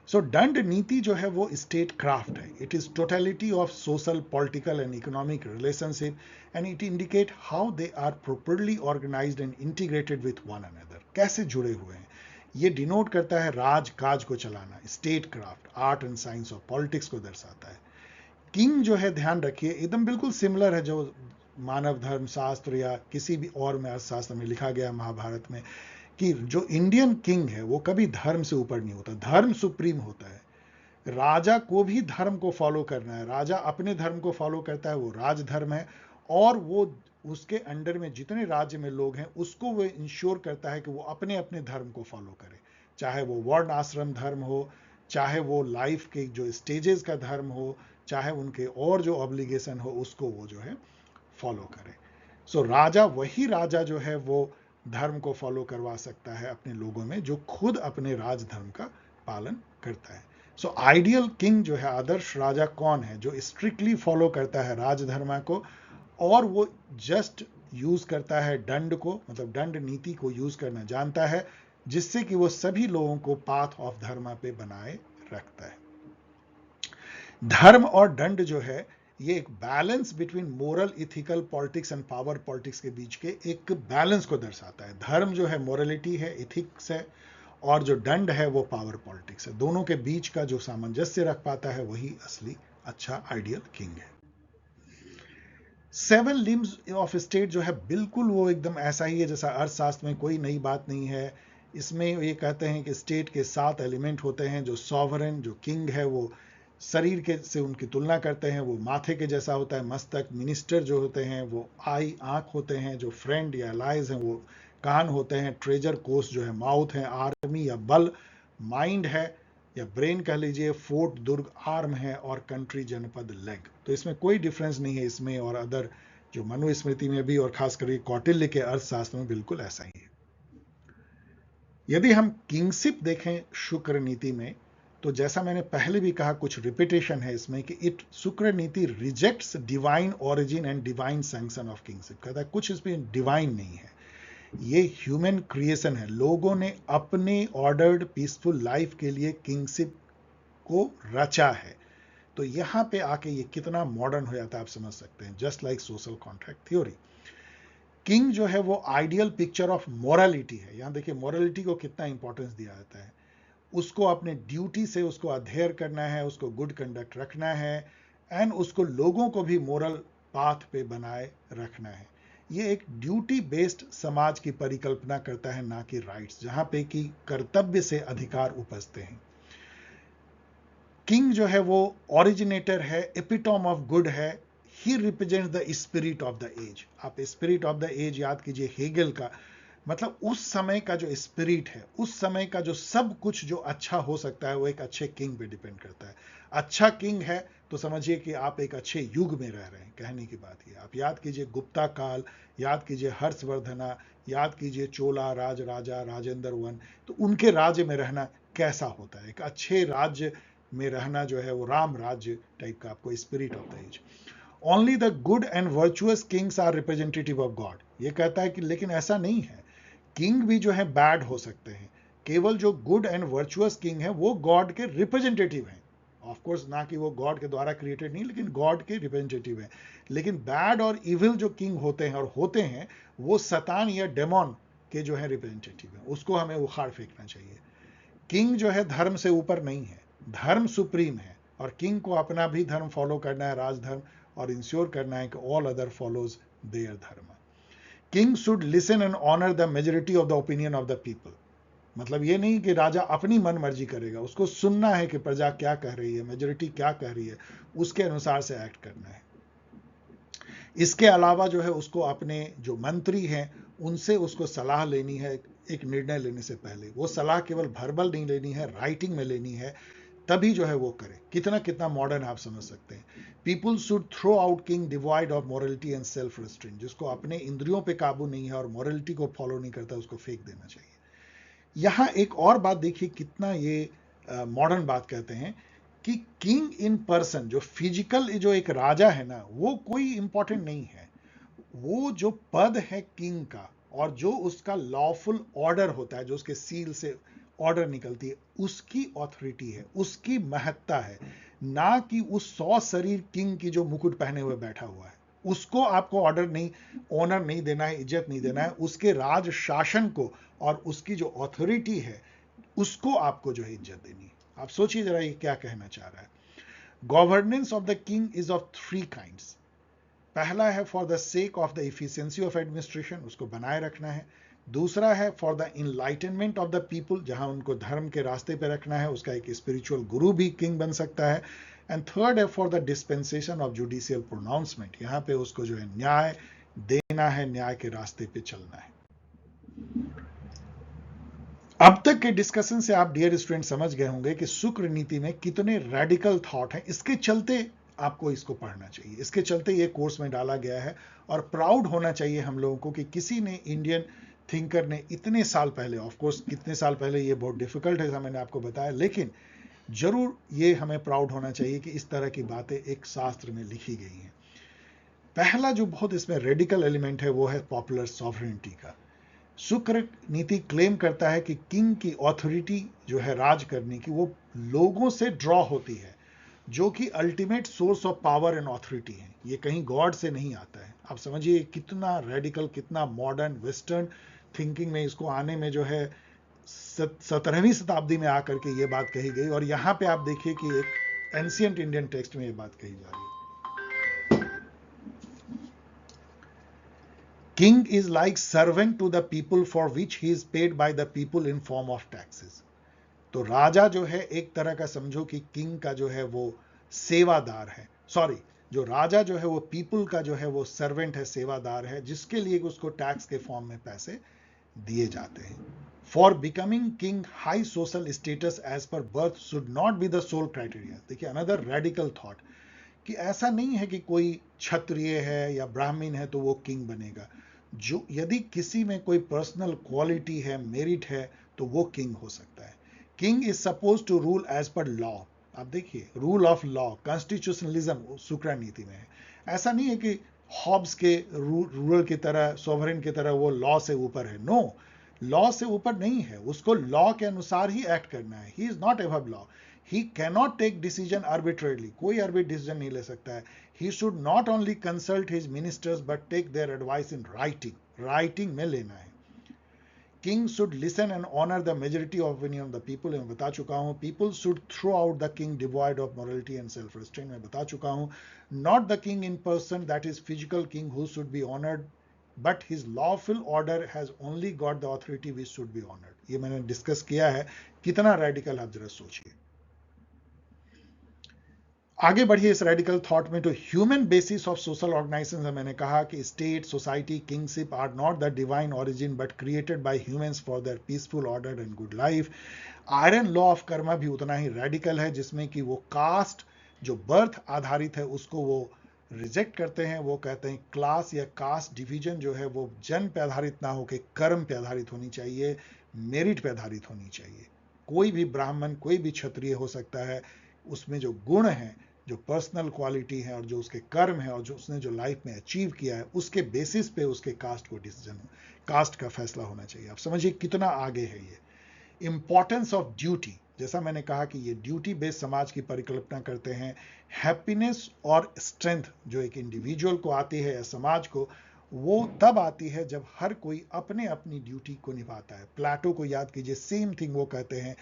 सो दंड नीति जो है वो स्टेट क्राफ्ट है। It is totality of social, political and economic relationship and it indicate how they are properly organised and integrated with one another, कैसे जुड़े हुए हैं। ये डिनोट करता है राज काज को चलाना। State craft art and science of politics को दर्शाता है। किंग जो है, ध्यान रखिए, एकदम बिल्कुल सिमिलर है जो मानव धर्म शास्त्र या किसी भी और में अर्थशास्त्र में लिखा गया महाभारत में, कि जो इंडियन किंग है वो कभी धर्म से ऊपर नहीं होता, धर्म सुप्रीम होता है। राजा को भी धर्म को फॉलो करना है, राजा अपने धर्म को फॉलो करता है, वो राजधर्म है, और वो उसके अंडर में जितने राज्य में लोग हैं उसको वो इंश्योर करता है कि वो अपने अपने धर्म को फॉलो करे, चाहे वो वर्ण आश्रम धर्म हो, चाहे वो लाइफ के जो स्टेजेस का धर्म हो, चाहे उनके और जो ऑब्लिगेशन हो उसको वो जो है फॉलो करे। सो राजा, वही राजा जो है वो धर्म को फॉलो करवा सकता है अपने लोगों में जो खुद अपने राजधर्म का पालन करता है। सो आइडियल किंग जो है, आदर्श राजा कौन है? जो स्ट्रिक्टली फॉलो करता है राजधर्म को, और वो जस्ट यूज करता है दंड को, मतलब दंड नीति को यूज करना जानता है, जिससे कि वो सभी लोगों को पाथ ऑफ धर्म पे बनाए रखता है। धर्म और दंड जो है ये एक balance between moral, ethical, politics and power politics के बीच के एक बैलेंस को दर्शाता है। धर्म जो है मोरलिटी है, इथिक्स है, और जो दंड है वो पावर पॉलिटिक्स है। दोनों के बीच का जो सामंजस्य रख पाता है वही असली अच्छा आइडियल किंग है। 7 लिम्स ऑफ स्टेट जो है बिल्कुल वो एकदम ऐसा ही है जैसा अर्थशास्त्र में, कोई नई बात नहीं है इसमें। ये कहते हैं कि स्टेट के 7 एलिमेंट होते हैं। जो सॉवरेन, जो किंग है, वो शरीर के से उनकी तुलना करते हैं, वो माथे के जैसा होता है, मस्तक। मिनिस्टर जो होते हैं वो आई, आंख होते हैं। जो फ्रेंड या अलाइज हैं वो कान होते हैं। ट्रेजर कोस्ट जो है माउथ है। आर्मी या बल माइंड है या ब्रेन कह लीजिए। फोर्ट दुर्ग आर्म है, और कंट्री जनपद लेग। तो इसमें कोई डिफरेंस नहीं है, इसमें और अदर जो मनुस्मृति में भी और खास करके कौटिल्य के अर्थशास्त्र में बिल्कुल ऐसा ही है। यदि हम किंगशिप देखें शुक्र नीति में, तो जैसा मैंने पहले भी कहा, कुछ रिपीटेशन है इसमें कि इट शुक्र नीति rejects divine origin and divine sanction of kingship. कहता है कुछ इसमें डिवाइन नहीं है, ये ह्यूमन क्रिएशन है। लोगों ने अपने ऑर्डर्ड पीसफुल लाइफ के लिए किंगशिप को रचा है। तो यहां पे आके ये कितना मॉडर्न हो जाता है आप समझ सकते हैं। Just like social contract theory, king जो है वो आइडियल पिक्चर ऑफ मोरालिटी है। यहां देखिए मोरालिटी को कितना इंपॉर्टेंस दिया जाता है। उसको अपने ड्यूटी से उसको अधेयर करना है, उसको गुड कंडक्ट रखना है, एंड उसको लोगों को भी मोरल पाथ पे बनाए रखना है। ये एक ड्यूटी बेस्ड समाज की परिकल्पना करता है, ना कि राइट्स, जहां पे कि कर्तव्य से अधिकार उपजते हैं। किंग जो है वो ओरिजिनेटर है, एपिटॉम ऑफ गुड है। He represent the spirit of the age. आप स्पिरिट ऑफ द एज याद कीजिए हेगेल का, मतलब उस समय का जो स्पिरिट है, उस समय का जो सब कुछ जो अच्छा हो सकता है वो एक अच्छे किंग पे डिपेंड करता है। अच्छा किंग है तो समझिए कि आप एक अच्छे युग में रह रहे हैं। कहने की बात ये, आप याद कीजिए गुप्ता काल, याद कीजिए हर्षवर्धना, याद कीजिए चोला राज राजा राजेंद्र वन, तो उनके राज्य में रहना कैसा होता है। एक अच्छे राज्य में रहना जो है वो राम राज्य टाइप का आपको spirit of the age. Only the good and virtuous kings are representative of God. ये कहता है कि लेकिन ऐसा नहीं है, किंग भी जो है बैड हो सकते हैं। केवल जो गुड एंड वर्चुअस किंग है वो गॉड के रिप्रेजेंटेटिव हैं। ऑफ कोर्स ना कि वो गॉड के द्वारा क्रिएटेड नहीं, लेकिन गॉड के रिप्रेजेंटेटिव हैं। लेकिन बैड और इविल जो किंग होते हैं और होते हैं, वो सतान या डेमोन के जो है रिप्रेजेंटेटिव है। उसको हमें उखाड़ फेंकना चाहिए। किंग जो है धर्म से ऊपर नहीं है, धर्म सुप्रीम है, और किंग को अपना भी धर्म फॉलो करना है, राजधर्म, और इंश्योर करना है कि ऑल अदर फॉलोज देयर धर्म। King should listen and honor the majority of the opinion of the people. मतलब ये नहीं कि राजा अपनी मन मर्जी करेगा, उसको सुनना है कि प्रजा क्या कह रही है, मेजोरिटी क्या कह रही है, उसके अनुसार से एक्ट करना है। इसके अलावा जो है उसको अपने जो मंत्री हैं उनसे उसको सलाह लेनी है, एक निर्णय लेने से पहले वो सलाह केवल वर्बल नहीं लेनी है, राइटिंग में लेनी है, तभी जो है वो करे। कितना कितना मॉडर्न आप समझ सकते हैं। People should throw out king devoid of morality and self restraint, जिसको अपने इंद्रियों पे काबू नहीं है और मॉरलिटी को फॉलो नहीं करता, उसको फेंक देना चाहिए। यहां एक और बात देखिए, कितना ये मॉडर्न बात कहते हैं कि किंग इन पर्सन, जो फिजिकल जो एक राजा है ना, वो कोई इंपॉर्टेंट नहीं है। वो जो पद है किंग का और जो उसका लॉफुल ऑर्डर होता है, जो उसके सील से ऑर्डर निकलती है, उसकी ऑथोरिटी है, उसकी महत्ता है, ना कि उस 100 शरीर किंग की जो मुकुट पहने हुए बैठा हुआ है। उसको आपको ऑर्डर नहीं, ऑनर नहीं देना है, इज्जत नहीं देना है। उसके राज शासन को और उसकी जो ऑथोरिटी है उसको आपको जो है इज्जत देनी है। आप सोचिए जरा ये क्या कहना चाह रहा है। Governance of the king is of 3 kinds. पहला है for the sake of the efficiency of administration, उसको बनाए रखना है। दूसरा है for the enlightenment of the people, जहां उनको धर्म के रास्ते पे रखना है, उसका एक स्पिरिचुअल गुरु भी किंग बन सकता है। एंड थर्ड है for the dispensation of judicial pronouncement, यहां पे उसको जो है न्याय देना है, न्याय के रास्ते पे चलना है। अब तक के डिस्कशन से आप डियर स्टूडेंट समझ गए होंगे कि शुक्र नीति में कितने रेडिकल थॉट हैं। इसके चलते आपको इसको पढ़ना चाहिए, इसके चलते ये कोर्स में डाला गया है। और प्राउड होना चाहिए हम लोगों को कि किसी ने, इंडियन थिंकर ने इतने साल पहले, ऑफ कोर्स कितने साल पहले ये बहुत डिफिकल्ट है, मैंने आपको बताया, लेकिन जरूर ये हमें प्राउड होना चाहिए कि इस तरह की बातें एक शास्त्र में लिखी गई हैं। पहला जो बहुत इसमें रेडिकल एलिमेंट है वो है पॉपुलर सॉवरेनिटी का। शुक्र नीति क्लेम करता है कि किंग की ऑथोरिटी जो है राज करने की, वो लोगों से ड्रॉ होती है, जो कि ultimate source of power and authority है। ये कहीं गॉड से नहीं आता है। आप समझिए कितना रेडिकल, कितना मॉडर्न वेस्टर्न थिंकिंग में इसको आने में जो है 17वीं शताब्दी में आकर के ये बात कही गई। और यहां पे आप देखिए कि एक एंशिएंट इंडियन टेक्स्ट में ये बात कही जा रही है। King is like servant to the people for which he is paid by the people in form of taxes. तो राजा जो है एक तरह का समझो कि किंग का जो है वो सेवादार है, सॉरी, जो राजा जो है वो पीपल का जो है वो सर्वेंट है, सेवादार है, जिसके लिए उसको टैक्स के फॉर्म में पैसे दिए जाते हैं। For becoming king high social status as per birth should not be the sole criteria. देखिए अनदर रेडिकल थॉट कि ऐसा नहीं है कि कोई क्षत्रिय है या ब्राह्मण है तो वो किंग बनेगा। जो यदि किसी में कोई पर्सनल क्वालिटी है, मेरिट है, तो वो किंग हो सकता है। King is suppose to rule as per law. आप देखिए रूल ऑफ लॉ, कॉन्स्टिट्यूशनलिज्म शुक्र नीति में है। ऐसा नहीं है कि हॉब्स के रूलर की तरह, सोवरेन की तरह वो लॉ से ऊपर है। नो, लॉ से ऊपर नहीं है, उसको लॉ के अनुसार ही एक्ट करना है। He is not above law. He cannot take decision arbitrarily, कोई आर्बिट डिसीजन नहीं ले सकता है। He should not only consult his ministers but take their advice in writing, writing में लेना है। King should listen and honour the majority of opinion of the people, मैं बता चुका हूं। People should throw out the king devoid of morality and self restraint, मैं बता चुका हूं। Not the king in person, that is physical king who should be honoured, but his lawful order has only got the authority which should be honoured. ये मैंने discuss किया है, कितना radical आप जरा सोचिए। आगे बढ़िए इस रेडिकल थॉट में। तो human basis of social organisation, मैंने कहा कि state, society, kingship are not the divine origin but created by humans for their peaceful order and good life. Iron law of karma भी उतना ही रेडिकल है, जिसमें कि वो कास्ट, जो बर्थ आधारित है, उसको वो रिजेक्ट करते हैं। वो कहते हैं क्लास या कास्ट डिवीजन जो है वो जन्म पे आधारित ना होकर कर्म पे आधारित होनी चाहिए, मेरिट पे आधारित होनी चाहिए। कोई भी ब्राह्मण, कोई भी क्षत्रिय हो सकता है, उसमें जो गुण है, जो पर्सनल क्वालिटी है और जो उसके कर्म है और जो उसने जो लाइफ में अचीव किया है, उसके बेसिस पे उसके कास्ट को डिसीजन, कास्ट का फैसला होना चाहिए। आप समझिए कितना आगे है ये। इंपॉर्टेंस ऑफ ड्यूटी, जैसा मैंने कहा कि ये ड्यूटी बेस्ड समाज की परिकल्पना करते हैं। हैप्पीनेस और स्ट्रेंथ जो एक इंडिविजुअल को आती है या समाज को, वो तब आती है जब हर कोई अपने अपनी ड्यूटी को निभाता है। प्लेटो को याद कीजिए, सेम थिंग वो कहते हैं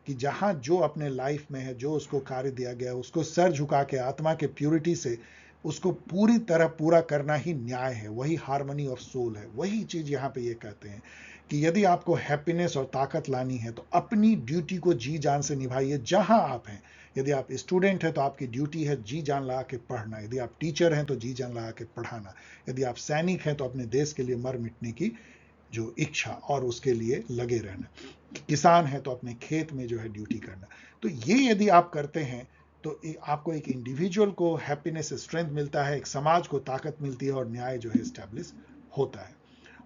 कि जहां जो अपने लाइफ में है, जो उसको कार्य दिया गया है, उसको सर झुका के आत्मा के प्यूरिटी से उसको पूरी तरह पूरा करना ही न्याय है, वही हार्मनी ऑफ सोल है। वही चीज यहाँ पे ये कहते हैं कि यदि आपको हैप्पीनेस और ताकत लानी है तो अपनी ड्यूटी को जी जान से निभाइए जहां आप हैं। यदि आप स्टूडेंट हैं तो आपकी ड्यूटी है जी जान लगा के पढ़ना, यदि आप टीचर हैं तो जी जान लगा के पढ़ाना, यदि आप सैनिक हैं तो अपने देश के लिए मर मिटने की जो इच्छा और उसके लिए लगे रहना, किसान है तो अपने खेत में जो है ड्यूटी करना। तो ये यदि आप करते हैं तो आपको एक इंडिविजुअल को हैप्पीनेस, स्ट्रेंथ मिलता है, एक समाज को ताकत मिलती है और न्याय जो है स्टैब्लिश होता है।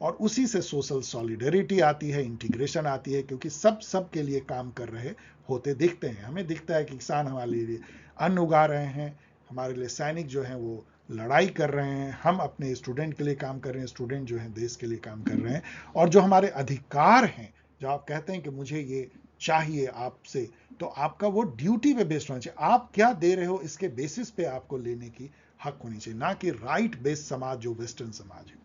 और उसी से सोशल सॉलिडरिटी आती है, इंटीग्रेशन आती है, क्योंकि सब के लिए काम कर रहे होते दिखते हैं। हमें दिखता है कि किसान हमारे लिए अन्न उगा रहे हैं, हमारे लिए सैनिक जो हैं वो लड़ाई कर रहे हैं, हम अपने स्टूडेंट के लिए काम कर रहे हैं, स्टूडेंट जो है देश के लिए काम कर रहे हैं। और जो हमारे अधिकार हैं, जो आप कहते हैं कि मुझे ये चाहिए आपसे, तो आपका वो ड्यूटी पे बेस्ड होना चाहिए। आप क्या दे रहे हो इसके बेसिस पे आपको लेने की हक होनी चाहिए, ना कि राइट बेस्ड समाज जो वेस्टर्न समाज है।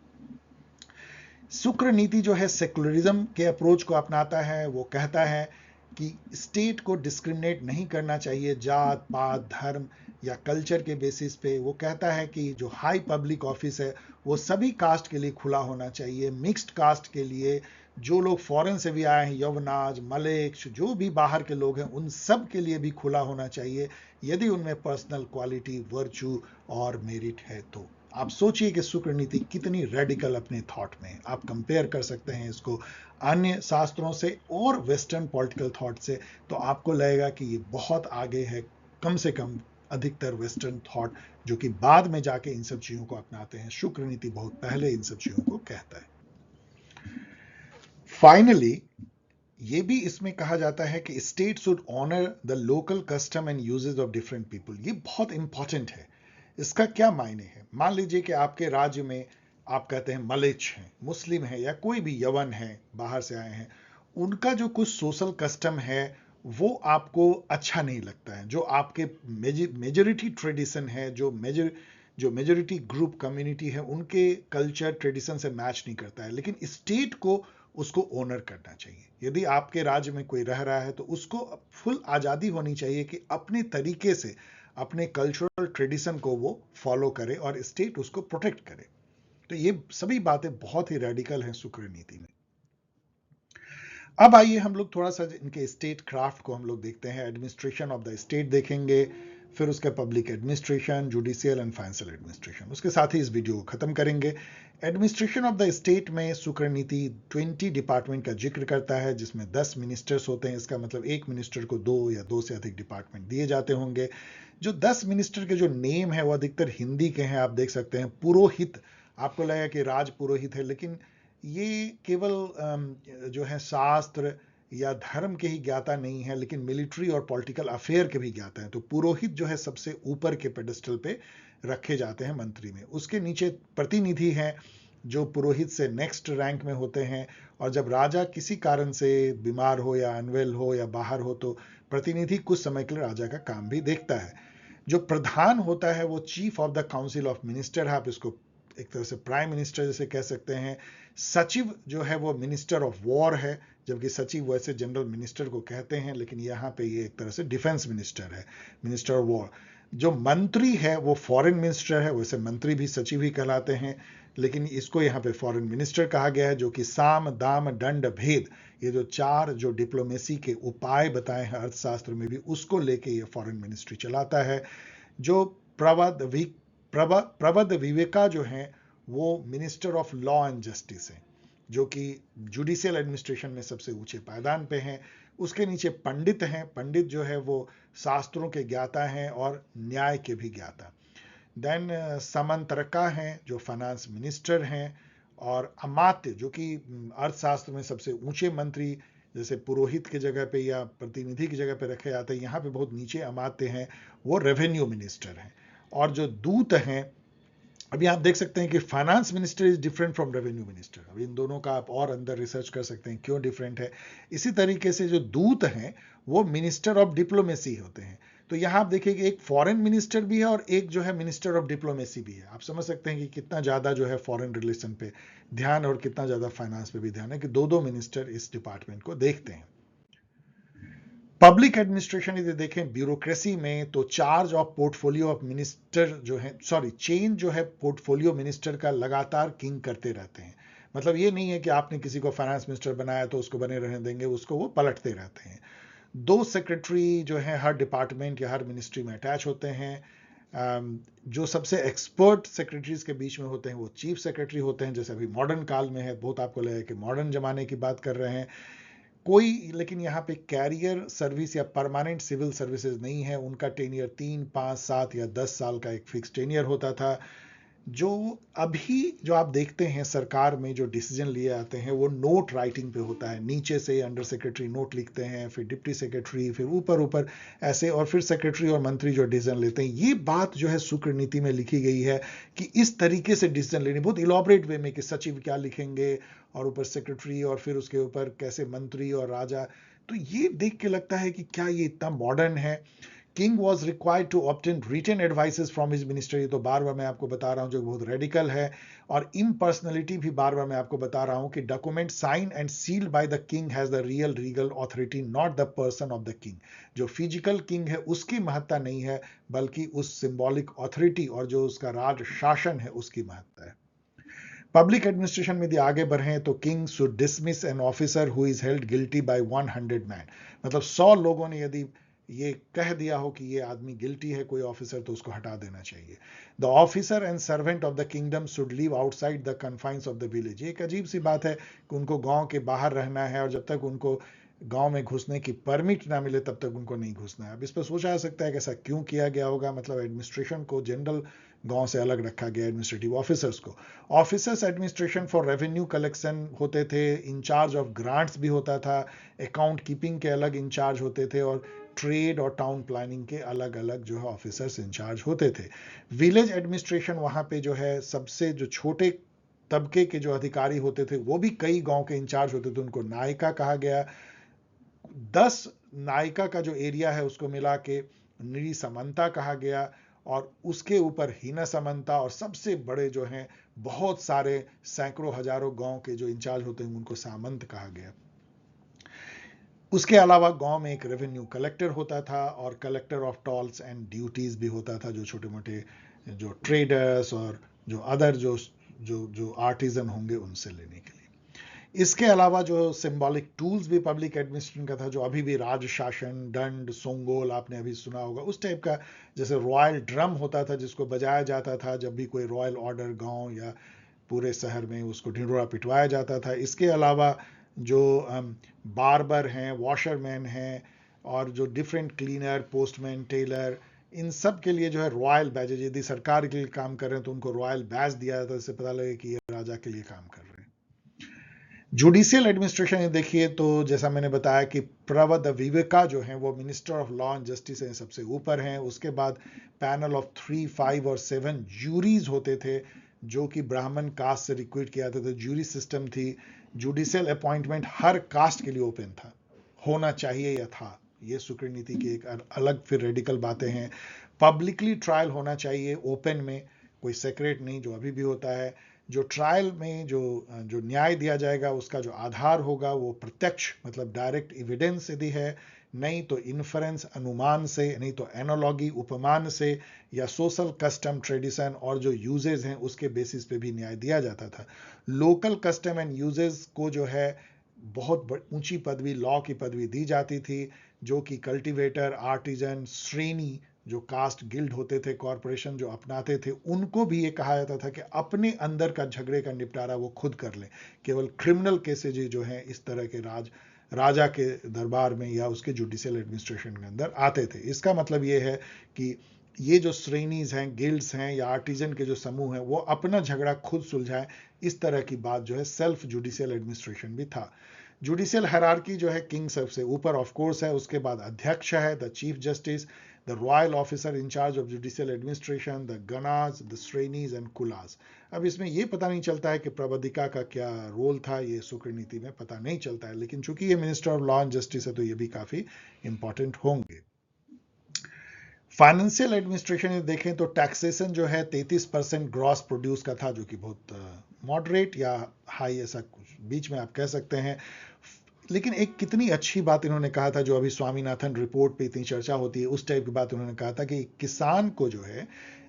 शुक्र नीति जो है सेकुलरिज्म के अप्रोच को अपनाता है। वो कहता है कि स्टेट को डिस्क्रिमिनेट नहीं करना चाहिए जात पात धर्म या कल्चर के बेसिस पे। वो कहता है कि जो हाई पब्लिक ऑफिस है वो सभी कास्ट के लिए खुला होना चाहिए, मिक्स्ड कास्ट के लिए, जो लोग फॉरेन से भी आए हैं, यवनाज मलेक्ष जो भी बाहर के लोग हैं उन सब के लिए भी खुला होना चाहिए, यदि उनमें पर्सनल क्वालिटी, वर्चू और मेरिट है तो। आप सोचिए कि शुक्र नीति कितनी रेडिकल अपने थॉट में है। आप कंपेयर कर सकते हैं इसको अन्य शास्त्रों से और वेस्टर्न पॉलिटिकल थॉट से, तो आपको लगेगा कि ये बहुत आगे है, कम से कम अधिकतर वेस्टर्न थॉट जो कि बाद में जाके इन सब चीजों को अपनाते हैं। शुक्र नीति बहुत पहले इन सब चीजों को कहता है। फाइनली ये भी इसमें कहा जाता है कि state should honour the local custom and usages of different people. ये बहुत इंपॉर्टेंट है। इसका क्या मायने है? मान लीजिए कि आपके राज्य में आप कहते हैं मलेच्छ हैं, मुस्लिम है या कोई भी यवन है, बाहर से आए हैं, उनका जो कुछ सोशल कस्टम है वो आपको अच्छा नहीं लगता है, जो आपके मेजोरिटी ट्रेडिशन है, जो मेजोरिटी ग्रुप कम्युनिटी है उनके कल्चर ट्रेडिशन से मैच नहीं करता है, लेकिन स्टेट को उसको ऑनर करना चाहिए। यदि आपके राज्य में कोई रह रहा है तो उसको फुल आज़ादी होनी चाहिए कि अपने तरीके से अपने कल्चरल ट्रेडिशन को वो फॉलो करे और स्टेट उसको प्रोटेक्ट करे। तो ये सभी बातें बहुत ही रेडिकल हैं शुक्र नीति में। अब आइए हम लोग थोड़ा सा इनके स्टेट क्राफ्ट को हम लोग देखते हैं। एडमिनिस्ट्रेशन ऑफ द स्टेट देखेंगे, फिर उसके public administration, judicial and financial administration. उसके साथ ही इस वीडियो को खत्म करेंगे। एडमिनिस्ट्रेशन ऑफ द स्टेट में शुक्र नीति 20 डिपार्टमेंट का जिक्र करता है, जिसमें 10 मिनिस्टर्स होते हैं। इसका मतलब एक मिनिस्टर को 2 या 2 से अधिक डिपार्टमेंट दिए जाते होंगे। जो 10 मिनिस्टर के जो नेम है वो अधिकतर हिंदी के हैं। आप देख सकते हैं पुरोहित, आपको लगेगा कि राज पुरोहित है, लेकिन ये केवल जो है शास्त्र या धर्म के ही ज्ञाता नहीं है, लेकिन मिलिट्री और पॉलिटिकल अफेयर के भी ज्ञाता है। तो पुरोहित जो है सबसे ऊपर के पेडेस्टल पे रखे जाते हैं मंत्री में। उसके नीचे प्रतिनिधि हैं जो पुरोहित से नेक्स्ट रैंक में होते हैं, और जब राजा किसी कारण से बीमार हो या अनवेल हो या बाहर हो तो प्रतिनिधि कुछ समय के लिए राजा का काम भी देखता है। जो प्रधान होता है वो chief of the council of minister है, आप इसको एक तरह से प्राइम मिनिस्टर जैसे कह सकते हैं। सचिव जो है वो मिनिस्टर ऑफ वॉर है, जबकि सचिव वैसे जनरल मिनिस्टर को कहते हैं, लेकिन यहाँ पे ये एक तरह से डिफेंस मिनिस्टर है, मिनिस्टर ऑफ वॉर। जो मंत्री है वो फॉरेन मिनिस्टर है, वैसे मंत्री भी सचिव ही कहलाते हैं, लेकिन इसको यहाँ पे फॉरेन मिनिस्टर कहा गया है, जो कि साम दाम दंड भेद, ये जो 4 जो डिप्लोमेसी के उपाय बताए हैं अर्थशास्त्र में भी, उसको लेके ये फॉरेन मिनिस्ट्री चलाता है। जो प्रबद विवेका जो है वो minister of law and justice है, जो कि जुडिशियल एडमिनिस्ट्रेशन में सबसे ऊंचे पायदान पे हैं। उसके नीचे पंडित हैं, पंडित जो है वो शास्त्रों के ज्ञाता हैं और न्याय के भी ज्ञाता। देन समंतरका हैं जो फाइनेंस मिनिस्टर हैं, और अमात्य जो कि अर्थशास्त्र में सबसे ऊंचे मंत्री, जैसे पुरोहित की जगह पे या प्रतिनिधि की जगह पे रखे जाते हैं, यहाँ पे बहुत नीचे अमात्य हैं, वो रेवेन्यू मिनिस्टर हैं। और जो दूत हैं, अभी आप देख सकते हैं कि finance minister is different from revenue minister. अब इन दोनों का आप और अंदर रिसर्च कर सकते हैं क्यों डिफरेंट है। इसी तरीके से जो दूत हैं वो मिनिस्टर ऑफ डिप्लोमेसी होते हैं। तो यहाँ आप देखिए कि एक फॉरेन मिनिस्टर भी है और एक जो है मिनिस्टर ऑफ डिप्लोमेसी भी है। आप समझ सकते हैं कि कितना ज़्यादा जो है फॉरेन रिलेशन पे ध्यान और कितना ज़्यादा फाइनेंस पे भी ध्यान है कि दो मिनिस्टर इस डिपार्टमेंट को देखते हैं। पब्लिक एडमिनिस्ट्रेशन यदि देखें ब्यूरोक्रेसी में, तो charge of portfolio of minister जो है, सॉरी, चेंज जो है पोर्टफोलियो मिनिस्टर का लगातार किंग करते रहते हैं। मतलब ये नहीं है कि आपने किसी को फाइनेंस मिनिस्टर बनाया तो उसको बने रहने देंगे, उसको वो पलटते रहते हैं। 2 सेक्रेटरी जो है हर डिपार्टमेंट या हर मिनिस्ट्री में अटैच होते हैं। जो सबसे एक्सपर्ट सेक्रेटरीज के बीच में होते हैं वो चीफ सेक्रेटरी होते हैं, जैसे अभी मॉडर्न काल में है, बहुत आपको लगेगा कि मॉडर्न जमाने की बात कर रहे हैं कोई, लेकिन यहाँ पे कैरियर सर्विस या परमानेंट सिविल सर्विसेज नहीं है। उनका टेनियर 3, 5, 7 या 10 साल का एक फिक्स टेनियर होता था। जो अभी जो आप देखते हैं सरकार में जो डिसीजन लिए आते हैं वो नोट राइटिंग पे होता है, नीचे से अंडर सेक्रेटरी नोट लिखते हैं, फिर डिप्टी सेक्रेटरी, फिर ऊपर ऊपर ऐसे, और फिर सेक्रेटरी और मंत्री जो डिसीजन लेते हैं। ये बात जो है शुक्र नीति में लिखी गई है कि इस तरीके से डिसीजन लेने, बहुत इलॉबरेट वे में, कि सचिव क्या लिखेंगे और ऊपर सेक्रेटरी और फिर उसके ऊपर कैसे मंत्री और राजा। तो ये देख के लगता है कि क्या ये इतना मॉडर्न है। King was required to obtain written advices from his minister, ये तो बार बार मैं आपको बता रहा हूं जो बहुत रेडिकल है। और इम्पर्सनलिटी भी बार बार मैं आपको बता रहा हूं कि document sign and sealed by the king has the real legal authority, not the person of the king. जो फिजिकल किंग है उसकी महत्ता नहीं है, बल्कि उस सिंबॉलिक अथॉरिटी और जो उसका राज शासन है उसकी महत्ता है। पब्लिक एडमिनिस्ट्रेशन में यदि आगे बढ़े तो king should dismiss an officer who is held guilty by 100 man. मतलब 100 लोगों ने यदि ये कह दिया हो कि ये आदमी गिल्टी है कोई ऑफिसर, तो उसको हटा देना चाहिए। The officer and servant of the kingdom should live outside the confines of the village. एक अजीब सी बात है कि उनको गांव के बाहर रहना है, और जब तक उनको गांव में घुसने की परमिट ना मिले तब तक उनको नहीं घुसना है। अब इस पर सोचा जा सकता है कि ऐसा क्यों किया गया होगा। मतलब एडमिनिस्ट्रेशन को जनरल गांव से अलग रखा गया, एडमिनिस्ट्रेटिव ऑफिसर्स को। Officers administration for revenue collection होते थे, इंचार्ज ऑफ ग्रांट्स भी होता था, अकाउंट कीपिंग के अलग इंचार्ज होते थे, और ट्रेड और टाउन प्लानिंग के अलग अलग जो है ऑफिसर्स इंचार्ज होते थे। विलेज एडमिनिस्ट्रेशन वहां पे जो है सबसे जो छोटे तबके के जो अधिकारी होते थे वो भी कई गांव के इंचार्ज होते थे, उनको नायिका कहा गया। 10 नायिका का जो एरिया है उसको मिला के निरी समंता कहा गया, और उसके ऊपर हीना समंता, और सबसे बड़े जो हैं बहुत सारे सैकड़ों हजारों गांव के जो इंचार्ज होते हैं उनको सामंत कहा गया। उसके अलावा गांव में एक रेवेन्यू कलेक्टर होता था, और collector of tolls and duties भी होता था, जो छोटे मोटे जो ट्रेडर्स और जो अदर जो जो आर्टिजन होंगे उनसे लेने के लिए। इसके अलावा जो सिंबॉलिक टूल्स भी पब्लिक एडमिनिस्ट्रेशन का था, जो अभी भी राज शासन, दंड, सोंगोल आपने अभी सुना होगा उस टाइप का, जैसे रॉयल ड्रम होता था जिसको बजाया जाता था जब भी कोई रॉयल ऑर्डर गांव या पूरे शहर में उसको ढिंढोरा पिटवाया जाता था। इसके अलावा जो बार्बर हैं, वॉशरमैन हैं, और जो डिफरेंट क्लीनर, पोस्टमैन, टेलर, इन सब के लिए जो है रॉयल बैजेज, यदि सरकार के लिए काम कर रहे हैं तो उनको रॉयल बैज दिया जाता है, इससे पता लगे कि ये राजा के लिए काम कर रहे हैं। जुडिशियल एडमिनिस्ट्रेशन देखिए तो जैसा मैंने बताया कि प्रवद विवेका जो है वो minister of law and justice है, सबसे ऊपर हैं। उसके बाद पैनल ऑफ 3, 5 और 7 जूरीज होते थे जो कि ब्राह्मण कास्ट से रिक्रूट किया जाता था, जूरी सिस्टम थी। जुडिशियल अपॉइंटमेंट हर कास्ट के लिए ओपन था, होना चाहिए या था। ये शुक्र नीति की एक अलग फिर रेडिकल बातें हैं। पब्लिकली ट्रायल होना चाहिए, ओपन में, कोई सेक्रेट नहीं, जो अभी भी होता है। जो ट्रायल में जो जो न्याय दिया जाएगा उसका जो आधार होगा वो प्रत्यक्ष, मतलब डायरेक्ट एविडेंस यदि है, नहीं तो इन्फरेंस, अनुमान से, नहीं तो एनोलॉगी, उपमान से, या सोशल कस्टम, ट्रेडिशन और जो यूजेज हैं उसके बेसिस पे भी न्याय दिया जाता था। लोकल कस्टम एंड यूजेज को जो है बहुत ऊंची पदवी, लॉ की पदवी दी जाती थी, जो कि कल्टीवेटर, आर्टिजन, श्रेणी, जो कास्ट गिल्ड होते थे, कॉरपोरेशन जो अपनाते थे, उनको भी ये कहा जाता था कि अपने अंदर का झगड़े का निपटारा वो खुद कर लें। केवल क्रिमिनल केसेज जो हैं इस तरह के राजा के दरबार में या उसके जुडिशियल एडमिनिस्ट्रेशन के अंदर आते थे। इसका मतलब ये है कि ये जो श्रेणीज हैं, गिल्ड्स हैं या आर्टिजन के जो समूह हैं वो अपना झगड़ा खुद सुलझाएं, इस तरह की बात जो है सेल्फ जुडिशियल एडमिनिस्ट्रेशन भी था। जुडिशियल हायरार्की जो है, किंग सबसे ऊपर ऑफ कोर्स है, उसके बाद अध्यक्ष है the chief justice, the royal officer in charge of judicial administration, the ganas, the shrenis and kulas. अब इसमें यह पता नहीं चलता है कि प्रबंधिका का क्या रोल था, ये शुक्र नीति में पता नहीं चलता है, लेकिन चूंकि ये minister of law and justice है तो ये भी काफी इंपॉर्टेंट होंगे। फाइनेंशियल एडमिनिस्ट्रेशन देखें तो टैक्सेशन जो है 33% ग्रॉस प्रोड्यूस का था, जो कि बहुत मॉडरेट या हाई, ऐसा कुछ बीच में आप कह सकते हैं। लेकिन एक कितनी अच्छी बात इन्होंने कहा था, जो अभी स्वामीनाथन रिपोर्ट पे इतनी चर्चा होती है, उस टाइप की बात उन्होंने कहा था कि किसान को जो है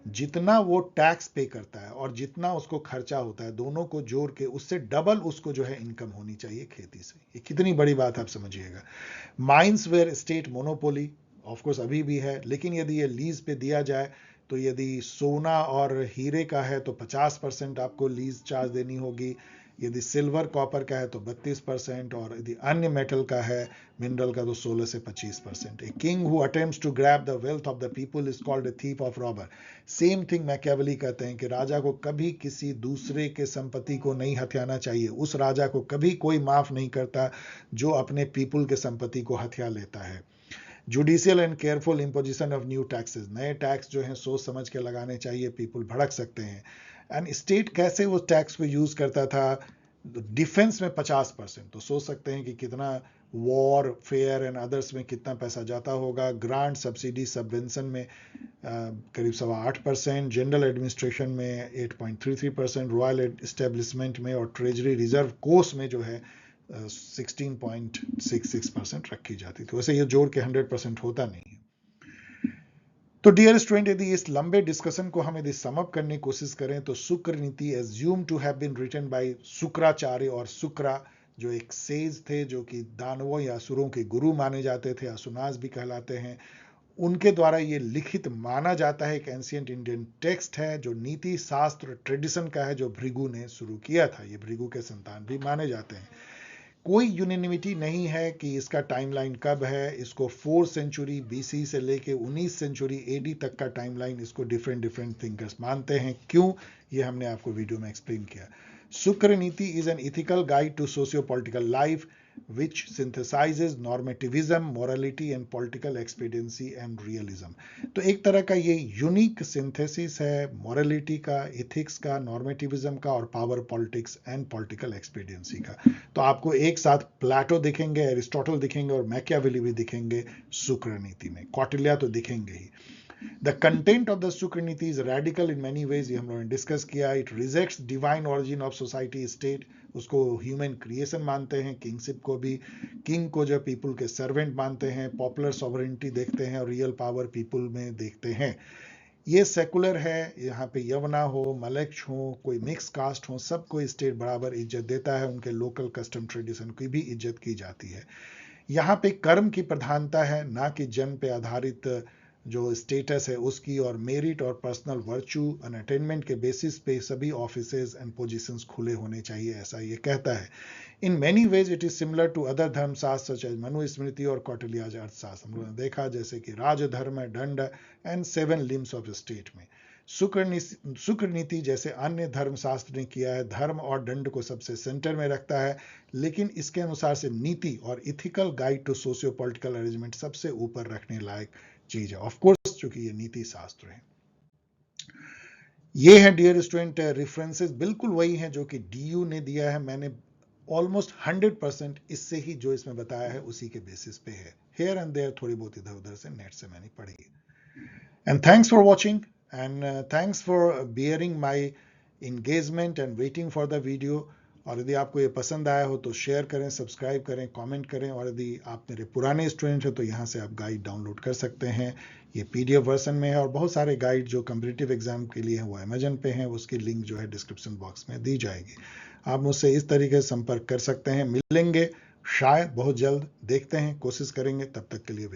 जितना वो टैक्स पे करता है और जितना उसको खर्चा होता है, दोनों को जोड़ के उससे डबल उसको जो है इनकम होनी चाहिए खेती से। ये कितनी बड़ी बात आप समझिएगा। Mines were state monopoly, of course अभी भी है, लेकिन यदि ये लीज पे दिया जाए तो यदि सोना और हीरे का है तो 50% आपको लीज चार्ज देनी होगी, यदि सिल्वर कॉपर का है तो 32%, और यदि अन्य मेटल का है, मिनरल का, तो 16 से 25%। A king who attempts to grab the wealth of the people is called a thief of robber. Same thing Machiavelli कहते हैं कि राजा को कभी किसी दूसरे के संपत्ति को नहीं हथियाना चाहिए, उस राजा को कभी कोई माफ नहीं करता जो अपने पीपल के संपत्ति को हथिया लेता है। Judicial and careful imposition of new taxes, नए टैक्स जो हैं सोच समझ के लगाने चाहिए, पीपल भड़क सकते हैं। एंड स्टेट कैसे वो टैक्स को यूज करता था, डिफेंस में 50%, तो सोच सकते हैं कि कितना वॉर फेयर एंड अदर्स में कितना पैसा जाता होगा। ग्रांट सब्सिडी सबवेंशन में करीब 8.25%, जनरल एडमिनिस्ट्रेशन में 8.33%, रॉयल एस्टेब्लिशमेंट में और ट्रेजरी रिजर्व कोर्स में जो है 16.66% रखी जाती थी। वैसे ये जोड़ के 100% होता नहीं है। तो डियर स्टूडेंट, यदि इस लंबे डिस्कशन को हम यदि सम अप करने की कोशिश करें तो Shukra Niti assume to have been written by Shukracharya, और शुक्रा जो एक सेज थे, जो कि दानवों या असुरों के गुरु माने जाते थे, असुनास भी कहलाते हैं, उनके द्वारा ये लिखित माना जाता है। एक एंशिएंट इंडियन टेक्स्ट है जो नीति शास्त्र ट्रेडिशन का है, जो भृगु ने शुरू किया था। ये भृगु के संतान भी माने जाते हैं। कोई यूनिनिमिटी नहीं है कि इसका टाइमलाइन कब है। इसको 4th सेंचुरी बीसी से लेके 19 सेंचुरी एडी तक का टाइमलाइन इसको डिफरेंट थिंकर्स मानते हैं। क्यों, ये हमने आपको वीडियो में एक्सप्लेन किया। Shukra Niti is an ethical guide to socio political life which synthesizes normativism, morality and political expediency and realism। तो एक तरह का ये यूनिक सिंथेसिस है मॉरलिटी का, इथिक्स का, नॉर्मेटिविज्म का और power politics and political expediency का। तो आपको एक साथ प्लेटो दिखेंगे, एरिस्टोटल दिखेंगे और मैकियावेली भी दिखेंगे शुक्र नीति में। कौटिल्य तो दिखेंगे ही। The content of the Shukra Niti is radical in many ways, ये हम लोगों ने डिस्कस किया। It rejects divine origin of society state, उसको ह्यूमन क्रिएशन मानते हैं। किंगशिप को भी, किंग को जो पीपल के सर्वेंट मानते हैं। पॉपुलर सॉवरेनिटी देखते हैं और रियल पावर पीपल में देखते हैं। ये सेकुलर है, यहाँ पे यवना हो, मलेक्ष हो, कोई मिक्स कास्ट हो, सबको स्टेट बराबर इज्जत देता है। उनके लोकल कस्टम ट्रेडिशन की भी इज्जत की जाती है। यहाँ पे कर्म की प्रधानता है, ना कि जन्म पे आधारित जो स्टेटस है उसकी, और मेरिट और पर्सनल वर्च्यू एंड अटेनमेंट के बेसिस पे सभी ऑफिसेज एंड पोजीशंस खुले होने चाहिए, ऐसा ये कहता है। In many ways it is similar to other Dharmashastra such as Manusmriti और कौटिल्याज अर्थशास्त्र। हम लोगों ने देखा जैसे कि राजधर्म, दंड एंड 7 लिम्स ऑफ स्टेट में। शुक्र नीति जैसे अन्य धर्मशास्त्र ने किया है, धर्म और दंड को सबसे सेंटर में रखता है, लेकिन इसके अनुसार से नीति और ethical guide to socio political arrangement सबसे ऊपर रखने लायक चीज है। ऑफ कोर्स चूंकि ये नीति शास्त्र है। ये है डियर स्टूडेंट रेफरेंसेस बिल्कुल वही हैं जो कि डीयू ने दिया है। मैंने ऑलमोस्ट 100% इससे ही जो इसमें बताया है उसी के बेसिस पे है। हेयर एंड देयर थोड़ी बहुत इधर उधर से नेट से मैंने पढ़ी। And thanks for watching and thanks for bearing my engagement and waiting for the video. और यदि आपको ये पसंद आया हो तो शेयर करें, सब्सक्राइब करें, कमेंट करें, और यदि आप मेरे पुराने स्टूडेंट हैं तो यहाँ से आप गाइड डाउनलोड कर सकते हैं। ये पीडीएफ वर्जन में है, और बहुत सारे गाइड जो कॉम्पिटिटिव एग्जाम के लिए हैं वो अमेजन पे हैं, उसकी लिंक जो है डिस्क्रिप्शन बॉक्स में दी जाएगी। आप मुझसे इस तरीके से संपर्क कर सकते हैं। मिलेंगे शायद बहुत जल्द, देखते हैं, कोशिश करेंगे। तब तक के लिए